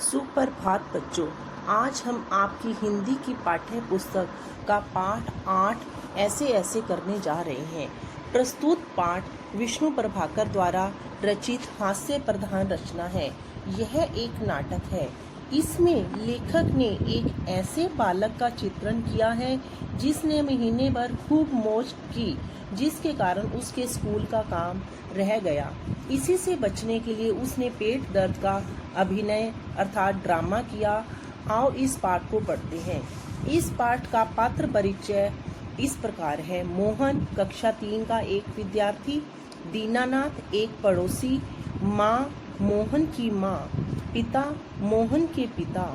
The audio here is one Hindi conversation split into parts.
सुप्रभात बच्चों। आज हम आपकी हिंदी की पाठ्य पुस्तक का पाठ 8 ऐसे ऐसे करने जा रहे हैं। प्रस्तुत पाठ विष्णु प्रभाकर द्वारा रचित हास्य प्रधान रचना है। यह एक नाटक है। इसमें लेखक ने एक ऐसे बालक का चित्रण किया है जिसने महीने भर खूब मौज की, जिसके कारण उसके स्कूल का काम रह गया। इसी से बचने के लिए उसने पेट दर्द का अभिनय अर्थात ड्रामा किया। आओ इस पाठ को पढ़ते हैं। इस पाठ का पात्र परिचय इस प्रकार है। मोहन कक्षा 3 का एक विद्यार्थी, दीनानाथ एक पड़ोसी, माँ मोहन की माँ, पिता मोहन के पिता,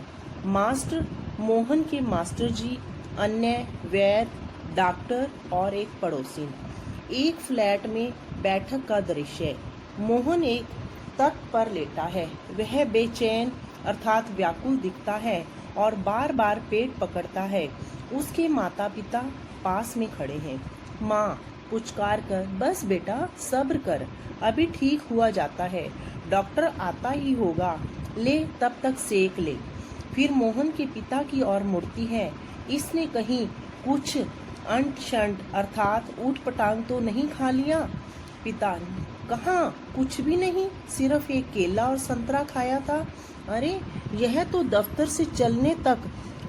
मास्टर मोहन के मास्टर जी, अन्य वैद्य, डॉक्टर और एक पड़ोसी। एक फ्लैट में बैठक का दृश्य। मोहन एक तख्त पर लेटा है। वह बेचैन अर्थात व्याकुल दिखता है और बार बार पेट पकड़ता है। उसके माता पिता पास में खड़े हैं। माँ पुचकार कर, बस बेटा सब्र कर, अभी ठीक हुआ जाता है, डॉक्टर आता ही होगा, ले तब तक सेक ले। फिर मोहन के पिता की ओर मुड़ती है। इसने कहीं कुछ अंट शंट अर्थात ऊट पटांग तो नहीं खा लिया? पिता, कहाँ, कुछ भी नहीं, सिर्फ एक केला और संतरा खाया था। अरे यह तो दफ्तर से चलने तक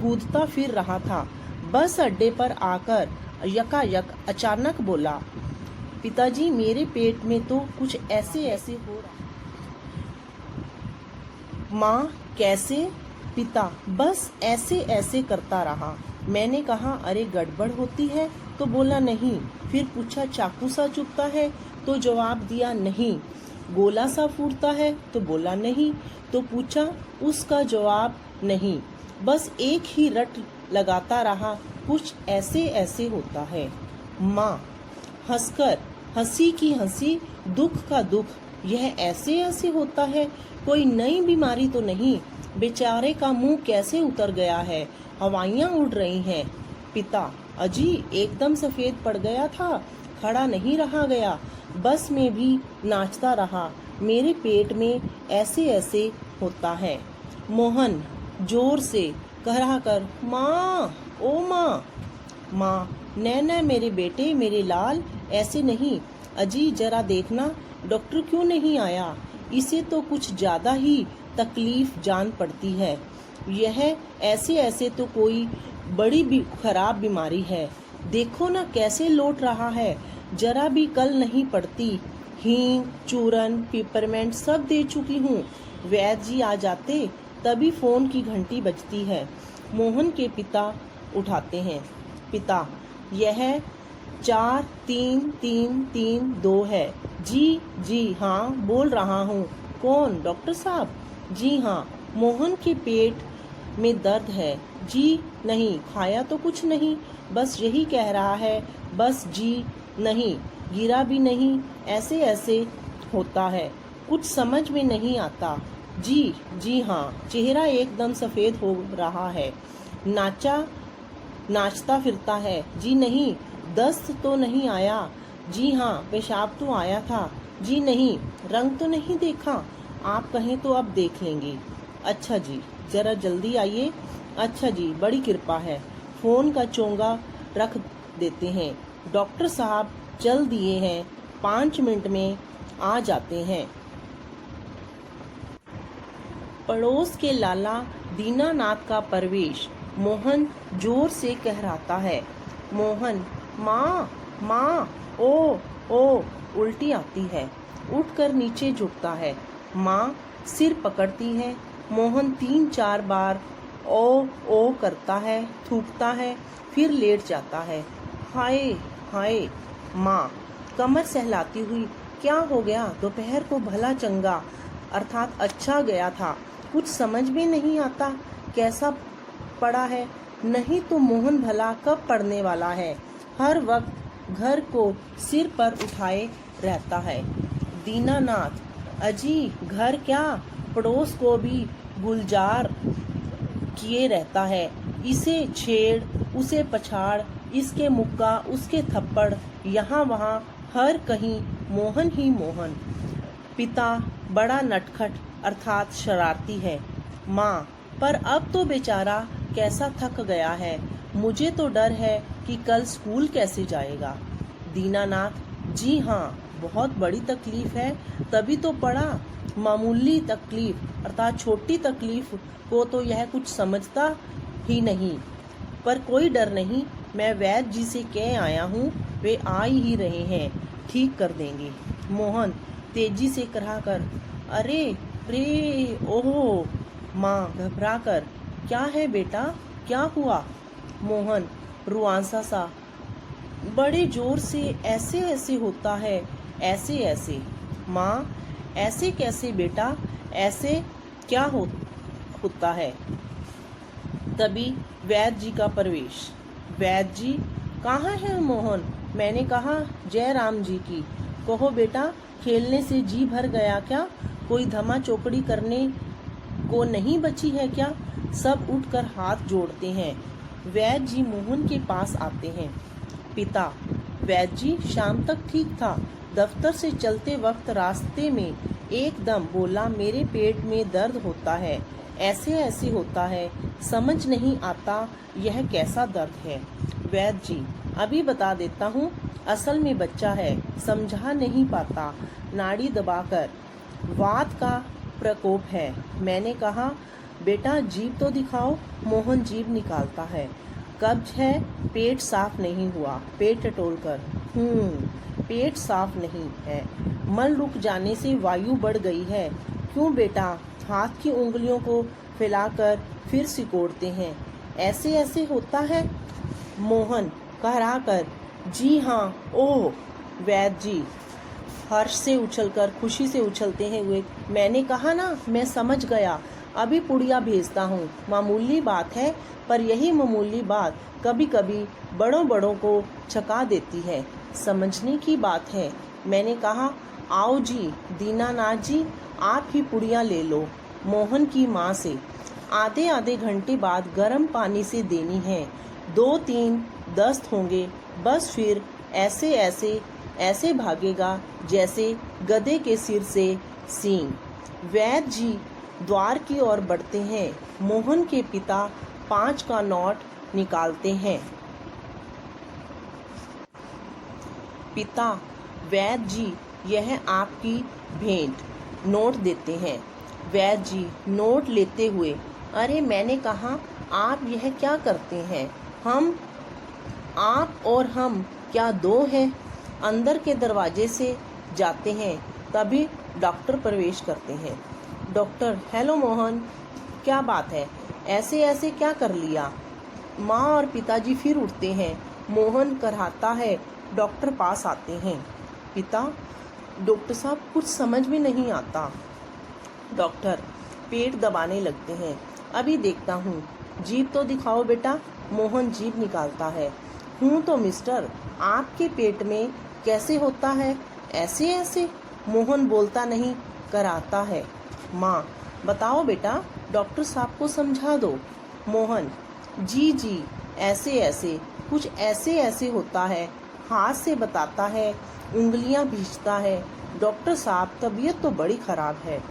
कूदता फिर रहा था। बस अड्डे पर आकर यकायक अचानक बोला, पिताजी मेरे पेट में तो कुछ ऐसे ऐसे हो रहा। माँ कैसे? पिता, बस ऐसे ऐसे करता रहा। मैंने कहा अरे गड़बड़ होती है तो बोला नहीं। फिर पूछा चाकू सा चुभता है तो जवाब दिया नहीं। गोला सा फूटता है तो बोला नहीं। तो पूछा, उसका जवाब नहीं। बस एक ही रट लगाता रहा, कुछ ऐसे ऐसे होता है। माँ हंसकर, हंसी की हंसी, दुख का दुख, यह ऐसे ऐसे होता है, कोई नई बीमारी तो नहीं? बेचारे का मुंह कैसे उतर गया है, हवाइयाँ उड़ रही हैं। पिता, अजी एकदम सफेद पड़ गया था, खड़ा नहीं रहा गया, बस में भी नाचता रहा, मेरे पेट में ऐसे ऐसे होता है। मोहन जोर से कहा कर, माँ ओ माँ। माँ, नैना मेरे बेटे मेरे लाल, ऐसे नहीं। अजी जरा देखना डॉक्टर क्यों नहीं आया, इसे तो कुछ ज्यादा ही तकलीफ जान पड़ती है। यह ऐसे ऐसे तो कोई बड़ी भी खराब बीमारी है, देखो ना कैसे लौट रहा है, जरा भी कल नहीं पड़ती। हींग चूरन पिपरमेंट सब दे चुकी हूँ। वैद्य जी आ जाते तभी फोन की घंटी बजती है। मोहन के पिता उठाते हैं। पिता, यह 4 3 3 3 2 है। जी हाँ बोल रहा हूँ। कौन? डॉक्टर साहब? जी हाँ। मोहन के पेट में दर्द है? जी नहीं, खाया तो कुछ नहीं, बस यही कह रहा है, बस जी नहीं, गिरा भी नहीं, ऐसे ऐसे होता है, कुछ समझ में नहीं आता। जी हाँ। चेहरा एकदम सफेद हो रहा है। नाचता फिरता है? जी नहीं। दस्त तो नहीं आया? जी हाँ। पेशाब तो आया था? जी नहीं। रंग तो नहीं देखा? आप कहें तो अब देख लेंगे। अच्छा जी, जरा जल्दी आइए। अच्छा जी, बड़ी कृपा है। फोन का चोंगा रख देते हैं। डॉक्टर साहब चल दिए हैं, 5 मिनट में आ जाते हैं। पड़ोस के लाला दीनानाथ का प्रवेश। मोहन जोर से कहराता है। मोहन, माँ माँ, ओ, उल्टी आती है। उठकर नीचे झुकता है। माँ सिर पकड़ती है। मोहन 3-4 बार ओ करता है, थूकता है, फिर लेट जाता है। हाय हाय। माँ कमर सहलाती हुई, क्या हो गया? दोपहर को भला चंगा अर्थात अच्छा गया था, कुछ समझ में नहीं आता, कैसा पड़ा है? नहीं तो मोहन भला कब पढ़ने वाला है, हर वक्त घर को सिर पर उठाए रहता है। दीनानाथ, अजी घर क्या, पड़ोस को भी गुलजार किए रहता है, इसे छेड़ उसे पछाड़, इसके मुक्का उसके थप्पड़, यहाँ वहाँ हर कहीं मोहन ही मोहन। पिता बड़ा नटखट अर्थात शरारती है। माँ, पर अब तो बेचारा कैसा थक गया है, मुझे तो डर है कि कल स्कूल कैसे जाएगा। दीनानाथ, जी हाँ, बहुत बड़ी तकलीफ है, तभी तो पढ़ा। मामूली तकलीफ अर्थात छोटी तकलीफ को तो यह कुछ समझता ही नहीं। पर कोई डर नहीं, मैं वैद्य जी से कह आया हूँ, वे आ ही रहे हैं, ठीक कर देंगे। मोहन तेजी से कराकर, अरे रे ओहो। माँ घबरा कर, क्या है बेटा, क्या हुआ? मोहन रुआंसा सा, बड़े जोर से ऐसे ऐसे होता है, ऐसे ऐसे। माँ, ऐसे कैसे बेटा, ऐसे क्या होता है? तभी वैद्य जी का प्रवेश। वैद्य जी, कहाँ है मोहन? मैंने कहा जय राम जी की। कहो बेटा, खेलने से जी भर गया क्या? कोई धमा चौकड़ी करने को नहीं बची है क्या? सब उठकर हाथ जोड़ते हैं। वैद्य जी मोहन के पास आते हैं। पिता, वैद्य जी शाम तक ठीक था, दफ्तर से चलते वक्त रास्ते में एकदम बोला मेरे पेट में दर्द होता है, ऐसे ऐसे होता है, समझ नहीं आता यह कैसा दर्द है। वैद्य जी, अभी बता देता हूँ, असल में बच्चा है, समझा नहीं पाता, नाड़ी दबाकर वात का प्रकोप है। मैंने कहा बेटा जीभ तो दिखाओ। मोहन जीभ निकालता है। कब्ज है, पेट साफ नहीं हुआ। पेट टटोलकर, पेट साफ नहीं है, मल रुक जाने से वायु बढ़ गई है। क्यों बेटा? हाथ की उंगलियों को फैलाकर फिर सिकोड़ते हैं। ऐसे ऐसे होता है। मोहन कहरा कर, जी हाँ। ओह। वैद्य जी हर्ष से उछलकर, खुशी से उछलते हैं हुए, मैंने कहा ना, मैं समझ गया, अभी पुड़िया भेजता हूँ। मामूली बात है, पर यही मामूली बात कभी कभी बड़ों बड़ों को छका देती है, समझने की बात है। मैंने कहा आओ जी, दीनानाथ जी, आप ही पुड़िया ले लो मोहन की माँ से। आधे आधे घंटे बाद गर्म पानी से देनी है। 2-3 दस्त होंगे, बस फिर ऐसे ऐसे ऐसे भागेगा जैसे गधे के सिर से सींग। वैद्य जी द्वार की ओर बढ़ते हैं। मोहन के पिता 5 का नोट निकालते हैं। पिता, वैद्य जी, यह आपकी भेंट। नोट देते हैं। वैद्य जी नोट लेते हुए, अरे मैंने कहा आप यह क्या करते हैं? हम, आप और हम क्या दो हैं? अंदर के दरवाजे से जाते हैं, तभी डॉक्टर प्रवेश करते हैं। डॉक्टर, हेलो मोहन, क्या बात है, ऐसे ऐसे क्या कर लिया? माँ और पिताजी फिर उठते हैं। मोहन कराहता है। डॉक्टर पास आते हैं। पिता, डॉक्टर साहब कुछ समझ में नहीं आता। डॉक्टर पेट दबाने लगते हैं। अभी देखता हूँ, जीभ तो दिखाओ बेटा। मोहन जीभ निकालता है। हूँ तो मिस्टर, आपके पेट में कैसे होता है, ऐसे ऐसे? मोहन बोलता नहीं, कराता है। माँ, बताओ बेटा, डॉक्टर साहब को समझा दो। मोहन, जी जी, ऐसे ऐसे, कुछ ऐसे ऐसे होता है। हाथ से बताता है, उंगलियां भींचता है। डॉक्टर साहब, तबीयत तो बड़ी खराब है।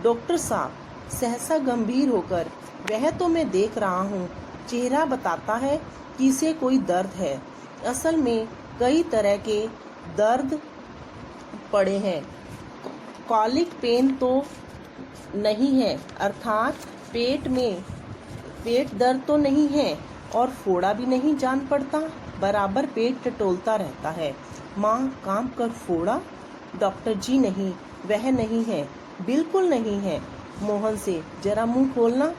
डॉक्टर साहब सहसा गंभीर होकर, वह तो मैं देख रहा हूँ, चेहरा बताता है कि इसे कोई दर्द है। असल में कई तरह के दर्द पड़े हैं। कॉलिक पेन तो नहीं है, अर्थात पेट दर्द तो नहीं है, और फोड़ा भी नहीं जान पड़ता, बराबर पेट टटोलता रहता है। माँ, काम कर फोड़ा? डॉक्टर जी नहीं, वह नहीं है, बिल्कुल नहीं है। मोहन से, जरा मुंह खोलना,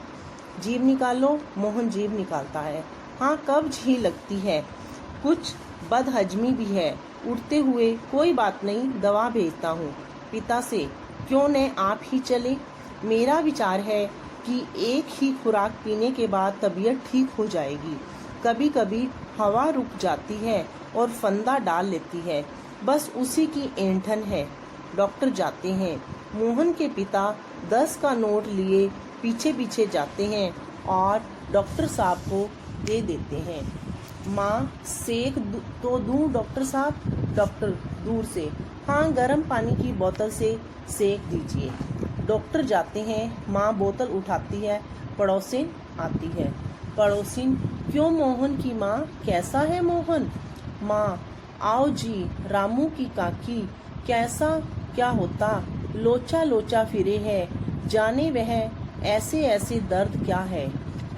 जीभ निकालो। मोहन जीभ निकालता है। हाँ, कब्ज ही लगती है, कुछ बदहजमी भी है। उठते हुए, कोई बात नहीं, दवा भेजता हूँ। पिता से, क्यों न आप ही चले? मेरा विचार है कि एक ही खुराक पीने के बाद तबीयत ठीक हो जाएगी। कभी कभी हवा रुक जाती है और फंदा डाल लेती है, बस उसी की ऐंठन है। डॉक्टर जाते हैं। मोहन के पिता 10 का नोट लिए पीछे पीछे जाते हैं और डॉक्टर साहब को दे देते हैं। माँ, सेक तो दूं डॉक्टर साहब? डॉक्टर दूर से, हाँ, गर्म पानी की बोतल से सेक दीजिए। डॉक्टर जाते हैं। माँ बोतल उठाती है। पड़ोसिन आती है। पड़ोसिन, क्यों मोहन की माँ, कैसा है मोहन? माँ, आओ जी, रामू की काकी, कैसा क्या होता, लोचा लोचा फिरे है, जाने वह ऐसे ऐसे दर्द क्या है,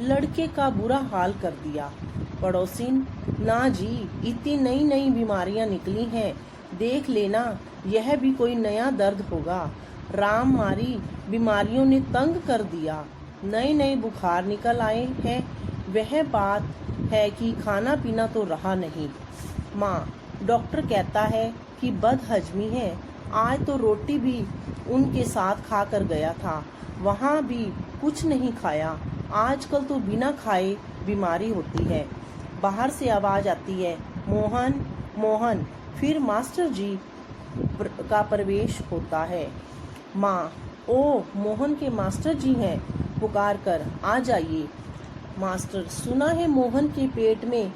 लड़के का बुरा हाल कर दिया। पड़ोसिन, ना जी, इतनी नई नई बीमारियां निकली हैं, देख लेना, यह भी कोई नया दर्द होगा। राम मारी बीमारियों ने तंग कर दिया, नए नए बुखार निकल आए हैं, वह बात है कि खाना पीना तो रहा नहीं। माँ, डॉक्टर कहता है कि बदहजमी है, आज तो रोटी भी उनके साथ खा कर गया था, वहाँ भी कुछ नहीं खाया, आजकल तो बिना खाए बीमारी होती है। बाहर से आवाज आती है, मोहन मोहन। फिर मास्टर जी का प्रवेश होता है। माँ, ओ मोहन के मास्टर जी हैं, पुकार कर आ जाइए। मास्टर, सुना है मोहन के पेट में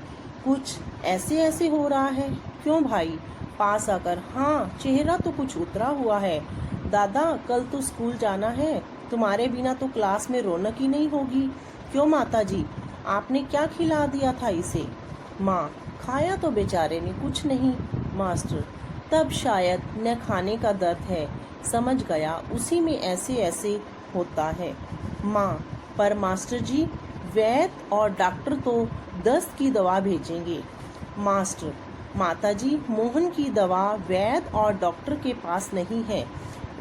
कुछ ऐसे ऐसे हो रहा है, क्यों भाई? पास आकर, हाँ, चेहरा तो कुछ उतरा हुआ है। दादा, कल तो स्कूल जाना है, तुम्हारे बिना तो क्लास में रौनक ही नहीं होगी। क्यों माता जी, आपने क्या खिला दिया था इसे? माँ, खाया तो बेचारे ने कुछ नहीं। मास्टर, तब शायद न खाने का दर्द है, समझ गया, उसी में ऐसे ऐसे होता है। माँ, पर मास्टर जी, वैद्य और डॉक्टर तो दस्त की दवा भेजेंगे। मास्टर, माता जी, मोहन की दवा वैद्य और डॉक्टर के पास नहीं है,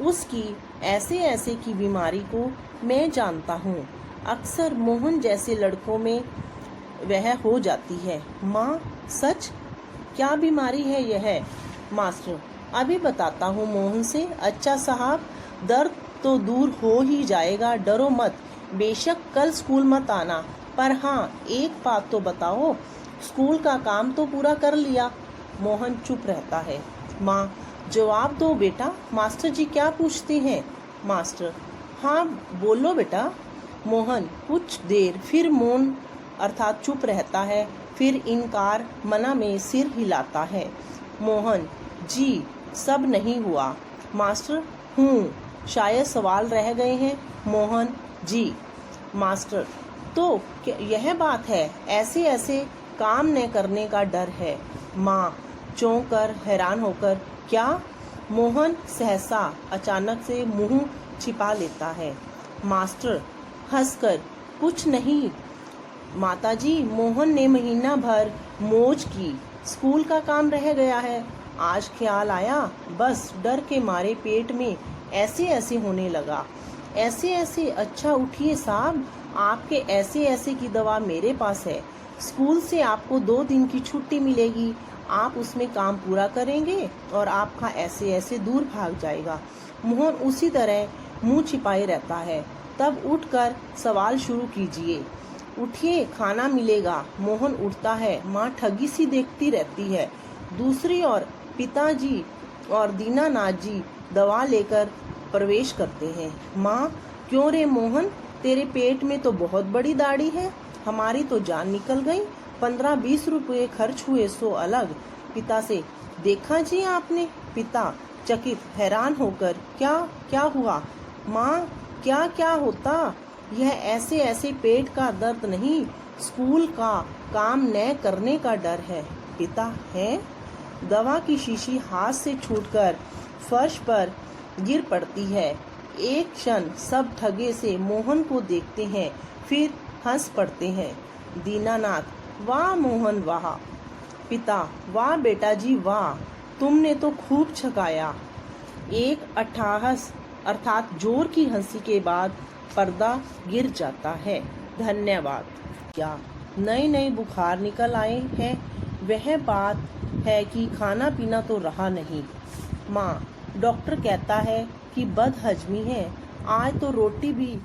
उसकी ऐसे ऐसे की बीमारी को मैं जानता हूँ, अक्सर मोहन जैसे लड़कों में वह हो जाती है। माँ, सच? क्या बीमारी है यह? मास्टर, अभी बताता हूँ मोहन से। अच्छा साहब, दर्द तो दूर हो ही जाएगा, डरो मत, बेशक कल स्कूल मत आना, पर हाँ, एक बात तो बताओ, स्कूल का काम तो पूरा कर लिया? मोहन चुप रहता है। माँ, जवाब दो बेटा, मास्टर जी क्या पूछते हैं? मास्टर, हाँ बोलो बेटा। मोहन कुछ देर फिर मौन अर्थात चुप रहता है, फिर इनकार मना में सिर हिलाता है। मोहन, जी, सब नहीं हुआ। मास्टर, शायद सवाल रह गए हैं। मोहन, जी। मास्टर, तो यह बात है, ऐसे ऐसे काम न करने का डर है। माँ, चौंक कर हैरान होकर, क्या? मोहन सहसा अचानक से मुंह छिपा लेता है। मास्टर हंसकर, कुछ नहीं माताजी, मोहन ने महीना भर मौज की, स्कूल का काम रह गया है, आज ख्याल आया, बस डर के मारे पेट में ऐसे ऐसे होने लगा। ऐसे ऐसे? अच्छा, उठिए साहब, आपके ऐसे ऐसे की दवा मेरे पास है, स्कूल से आपको 2 दिन की छुट्टी मिलेगी, आप उसमें काम पूरा करेंगे और आपका ऐसे ऐसे दूर भाग जाएगा। मोहन उसी तरह मुंह छिपाए रहता है। तब उठकर सवाल शुरू कीजिए। उठिए, खाना मिलेगा। मोहन उठता है। माँ ठगी सी देखती रहती है। दूसरी ओर पिताजी और दीनानाथ जी दवा लेकर प्रवेश करते हैं। माँ, क्यों रे मोहन, तेरे पेट में तो बहुत बड़ी दाढ़ी है, हमारी तो जान निकल गई, 15-20 रुपये खर्च हुए सो अलग। पिता से, देखा जी आपने? पिता चकित हैरान होकर, क्या क्या हुआ? माँ, क्या क्या होता? यह ऐसे ऐसे पेट का दर्द नहीं, स्कूल का काम न करने का डर है। पिता, है? दवा की शीशी हाथ से छूटकर फर्श पर गिर पड़ती है। एक क्षण सब ठगे से मोहन को देखते हैं, फिर हंस पड़ते हैं। दीनानाथ, वाह मोहन वाह। पिता, वाह बेटा जी वाह, तुमने तो खूब छकाया। एक अट्ठाहस अर्थात जोर की हंसी के बाद पर्दा गिर जाता है। धन्यवाद। क्या नए नए बुखार निकल आए हैं, वह बात है कि खाना पीना तो रहा नहीं। माँ, डॉक्टर कहता है कि बदहजमी है, आज तो रोटी भी